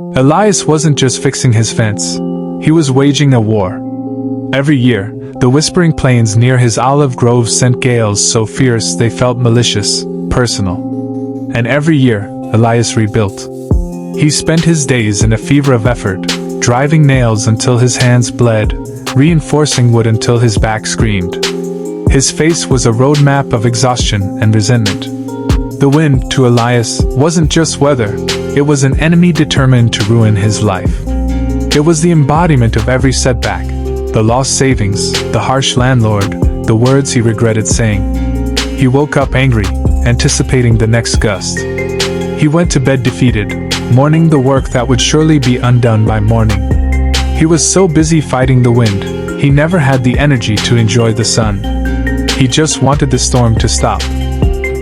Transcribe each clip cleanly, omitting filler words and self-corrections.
Elias wasn't just fixing his fence. He was waging a war. Every year, the whispering plains near his olive grove sent gales so fierce they felt malicious, personal. And every year, Elias rebuilt. He spent his days in a fever of effort, driving nails until his hands bled, reinforcing wood until his back screamed. His face was a roadmap of exhaustion and resentment. The wind, to Elias, wasn't just weather, it was an enemy determined to ruin his life. It was the embodiment of every setback, the lost savings, the harsh landlord, the words he regretted saying. He woke up angry, anticipating the next gust. He went to bed defeated, mourning the work that would surely be undone by morning. He was so busy fighting the wind, he never had the energy to enjoy the sun. He just wanted the storm to stop.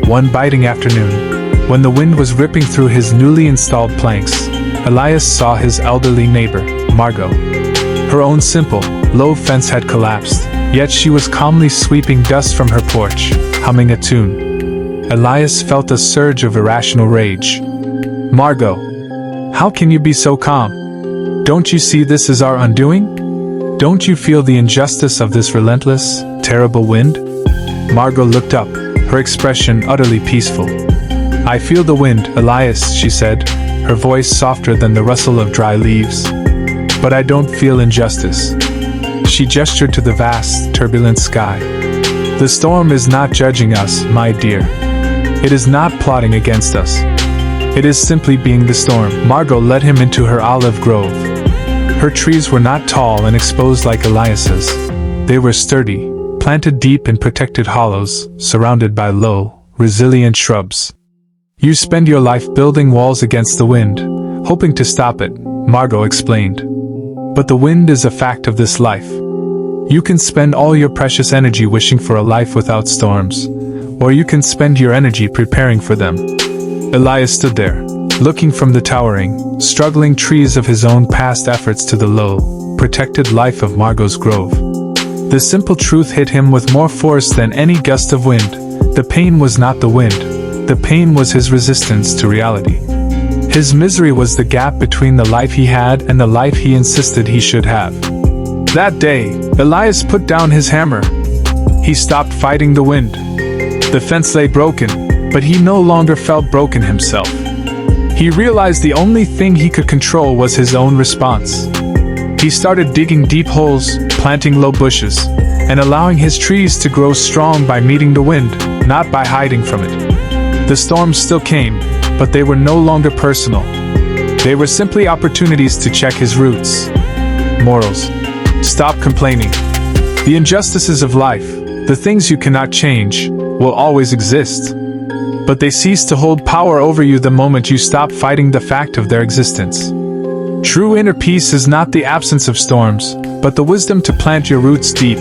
One biting afternoon, when the wind was ripping through his newly installed planks, Elias saw his elderly neighbor, Margot. Her own simple, low fence had collapsed, yet she was calmly sweeping dust from her porch, humming a tune. Elias felt a surge of irrational rage. "Margot, how can you be so calm? Don't you see this is our undoing? Don't you feel the injustice of this relentless, terrible wind?" Margot looked up, her expression utterly peaceful. "I feel the wind, Elias," she said, her voice softer than the rustle of dry leaves. "But I don't feel injustice." She gestured to the vast, turbulent sky. "The storm is not judging us, my dear. It is not plotting against us. It is simply being the storm." Margot led him into her olive grove. Her trees were not tall and exposed like Elias's. They were sturdy, planted deep in protected hollows, surrounded by low, resilient shrubs. "You spend your life building walls against the wind, hoping to stop it," Margot explained. "But the wind is a fact of this life. You can spend all your precious energy wishing for a life without storms, or you can spend your energy preparing for them." Elias stood there, looking from the towering, struggling trees of his own past efforts to the low, protected life of Margot's grove. The simple truth hit him with more force than any gust of wind. The pain was not the wind. The pain was his resistance to reality. His misery was the gap between the life he had and the life he insisted he should have. That day, Elias put down his hammer. He stopped fighting the wind. The fence lay broken, but he no longer felt broken himself. He realized the only thing he could control was his own response. He started digging deep holes, planting low bushes, and allowing his trees to grow strong by meeting the wind, not by hiding from it. The storms still came, but they were no longer personal. They were simply opportunities to check his roots. Morals. Stop complaining. The injustices of life, the things you cannot change, will always exist. But they cease to hold power over you the moment you stop fighting the fact of their existence. True inner peace is not the absence of storms, but the wisdom to plant your roots deep,